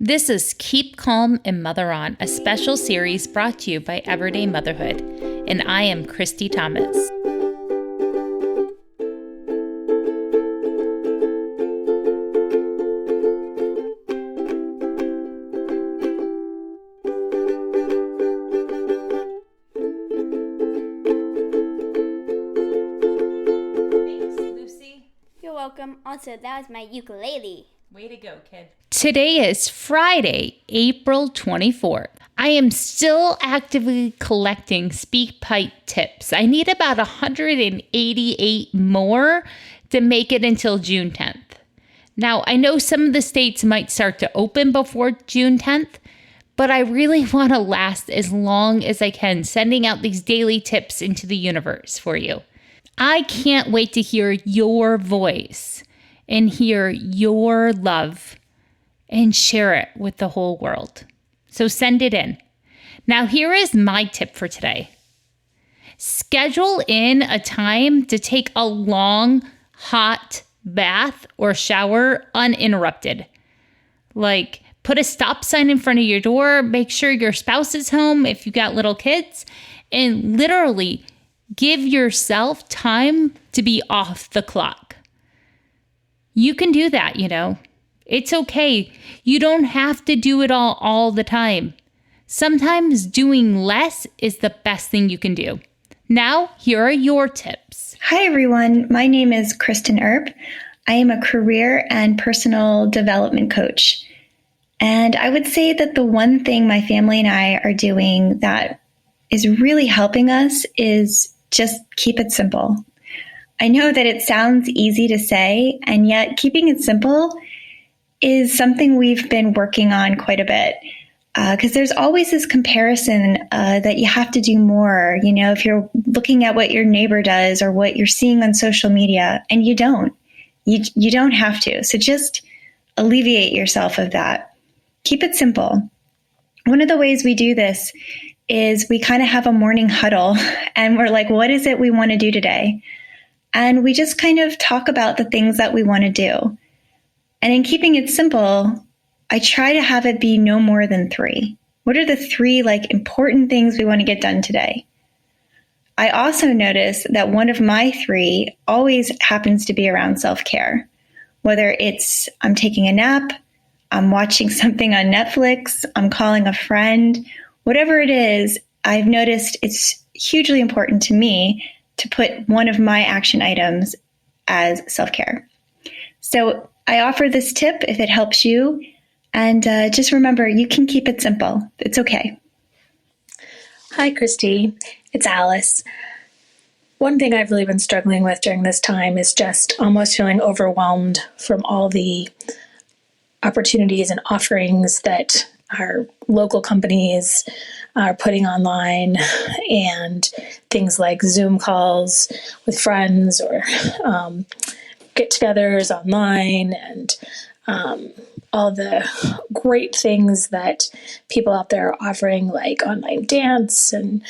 This is Keep Calm and Mother On, a special series brought to you by Everyday Motherhood, and I am Christy Thomas. Thanks, Lucy. You're welcome. Also, that was my ukulele. Way to go, kid. Today is Friday, April 24th. I am still actively collecting SpeakPipe tips. I need about 188 more to make it until June 10th. Now, I know some of the states might start to open before June 10th, but I really want to last as long as I can, sending out these daily tips into the universe for you. I can't wait to hear your voice and hear your love and share it with the whole world. So send it in. Now, here is my tip for today. Schedule in a time to take a long, hot bath or shower uninterrupted. Like, put a stop sign in front of your door, make sure your spouse is home if you got little kids, and literally give yourself time to be off the clock. You can do that, you know. It's okay. You don't have to do it all the time. Sometimes doing less is the best thing you can do. Now, here are your tips. Hi, everyone. My name is Kristen. I am a career and personal development coach. And I would say that the one thing my family and I are doing that is really helping us is just keep it simple. I know that it sounds easy to say, and yet keeping it simple is something we've been working on quite a bit. Because there's always this comparison that you have to do more. You know, if you're looking at what your neighbor does or what you're seeing on social media, and you don't. You don't have to. So just alleviate yourself of that. Keep it simple. One of the ways we do this is we kind of have a morning huddle, and we're like, what is it we want to do today? And we just kind of talk about the things that we want to do. And in keeping it simple, I try to have it be no more than 3. What are the 3 important things we want to get done today? I also notice that one of my 3 always happens to be around self-care. Whether it's I'm taking a nap, I'm watching something on Netflix, I'm calling a friend, whatever it is, I've noticed it's hugely important to me to put one of my action items as self-care. So I offer this tip if it helps you. And just remember, you can keep it simple. It's okay. Hi, Christy. It's Alice. One thing I've really been struggling with during this time is just almost feeling overwhelmed from all the opportunities and offerings that our local companies are putting online, and things like Zoom calls with friends or get-togethers online, and all the great things that people out there are offering, like online dance and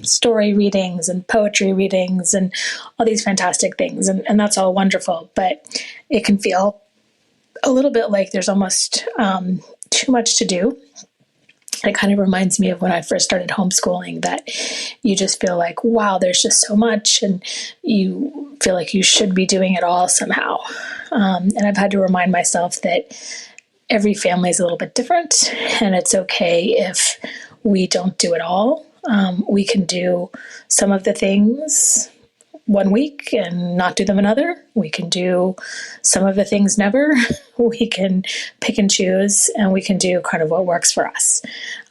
story readings and poetry readings and all these fantastic things. And that's all wonderful, but it can feel a little bit like there's almost too much to do. It kind of reminds me of when I first started homeschooling, that you just feel like, wow, there's just so much, and you feel like you should be doing it all somehow. And I've had to remind myself that every family is a little bit different, and it's okay if we don't do it all. We can do some of the things one week and not do them another. We can do some of the things never. We can pick and choose, and we can do kind of what works for us.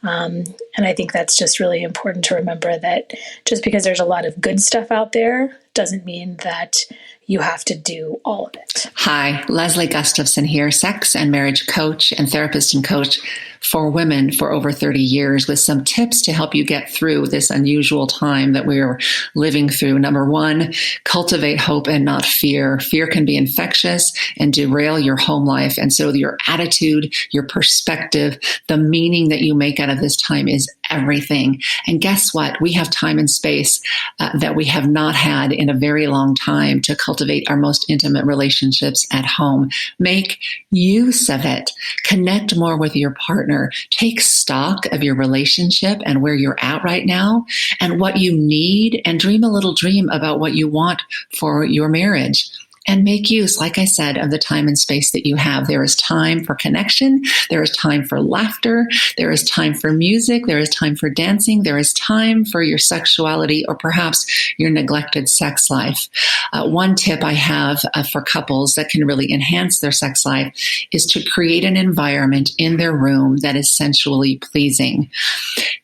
And I think that's just really important to remember, that just because there's a lot of good stuff out there doesn't mean that you have to do all of it. Hi, Leslie Gustafson here, sex and marriage coach and therapist and coach for women for over 30 years, with some tips to help you get through this unusual time that we're living through. Number 1, cultivate hope and not fear. Fear can be infectious and derail your home life. And so your attitude, your perspective, the meaning that you make out of this time is everything. And guess what? We have time and space that we have not had in a very long time to cultivate our most intimate relationships at home. Make use of it. Connect more with your partner. Take stock of your relationship and where you're at right now and what you need, and dream a little dream about what you want for your marriage. And make use, like I said, of the time and space that you have. There is time for connection. There is time for laughter. There is time for music. There is time for dancing. There is time for your sexuality or perhaps your neglected sex life. One tip I have for couples that can really enhance their sex life is to create an environment in their room that is sensually pleasing.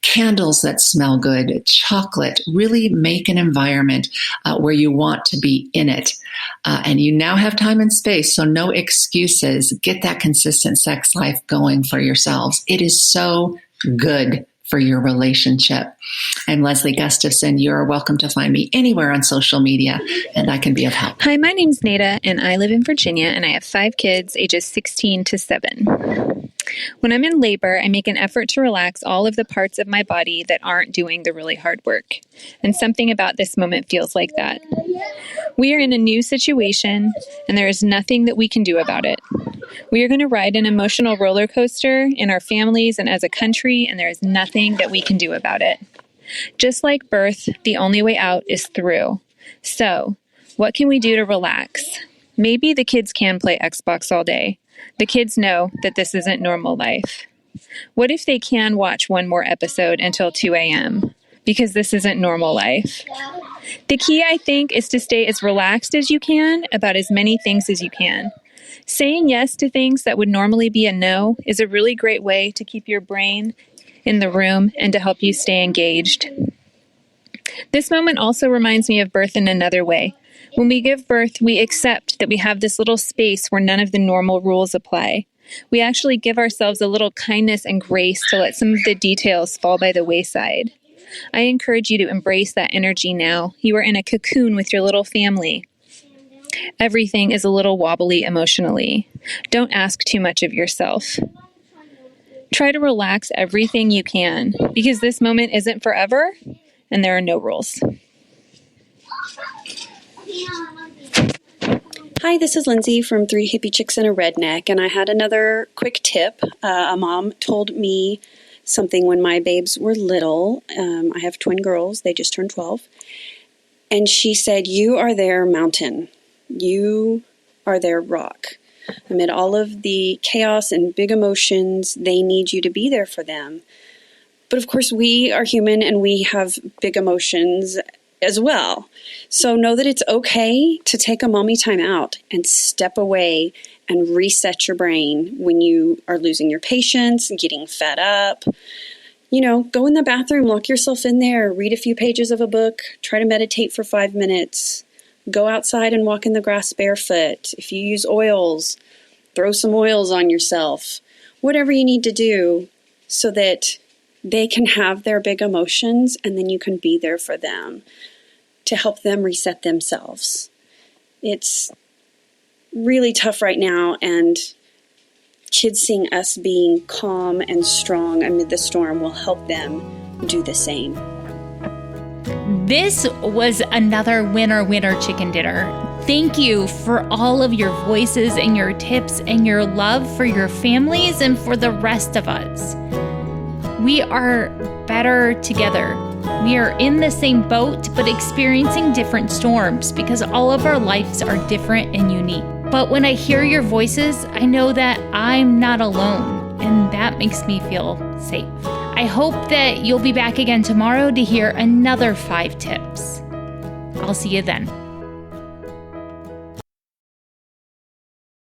Candles that smell good, chocolate, really make an environment where you want to be in it. And you now have time and space, so no excuses. Get that consistent sex life going for yourselves. It is so good for your relationship. I'm Leslie Gustafson. You're welcome to find me anywhere on social media, and I can be of help. Hi, my name's Naida, and I live in Virginia, and I have 5 kids, ages 16 to 7. When I'm in labor, I make an effort to relax all of the parts of my body that aren't doing the really hard work. And something about this moment feels like that. We are in a new situation, and there is nothing that we can do about it. We are going to ride an emotional roller coaster in our families and as a country, and there is nothing that we can do about it. Just like birth, the only way out is through. So, what can we do to relax? Maybe the kids can play Xbox all day. The kids know that this isn't normal life. What if they can watch one more episode until 2 a.m.? Because this isn't normal life. The key, I think, is to stay as relaxed as you can about as many things as you can. Saying yes to things that would normally be a no is a really great way to keep your brain in the room and to help you stay engaged. This moment also reminds me of birth in another way. When we give birth, we accept that we have this little space where none of the normal rules apply. We actually give ourselves a little kindness and grace to let some of the details fall by the wayside. I encourage you to embrace that energy now. You are in a cocoon with your little family. Everything is a little wobbly emotionally. Don't ask too much of yourself. Try to relax everything you can, because this moment isn't forever, and there are no rules. Hi, this is Lindsay from 3 Hippie Chicks and a Redneck, and I had another quick tip. A mom told me something when my babes were little. I have twin girls. They just turned 12. And she said, "You are their mountain. You are their rock. Amid all of the chaos and big emotions, they need you to be there for them." But of course, we are human and we have big emotions as well. So know that it's okay to take a mommy time out and step away and reset your brain when you are losing your patience, getting fed up. You know, go in the bathroom, lock yourself in there, read a few pages of a book, try to meditate for 5 minutes, go outside and walk in the grass barefoot. If you use oils, throw some oils on yourself. Whatever you need to do so that they can have their big emotions and then you can be there for them to help them reset themselves. It's really tough right now, and kids seeing us being calm and strong amid the storm will help them do the same. This was another winner chicken dinner. Thank you for all of your voices and your tips and your love for your families and for the rest of us. We are better together. We are in the same boat, but experiencing different storms because all of our lives are different and unique. But when I hear your voices, I know that I'm not alone, and that makes me feel safe. I hope that you'll be back again tomorrow to hear another 5 tips. I'll see you then.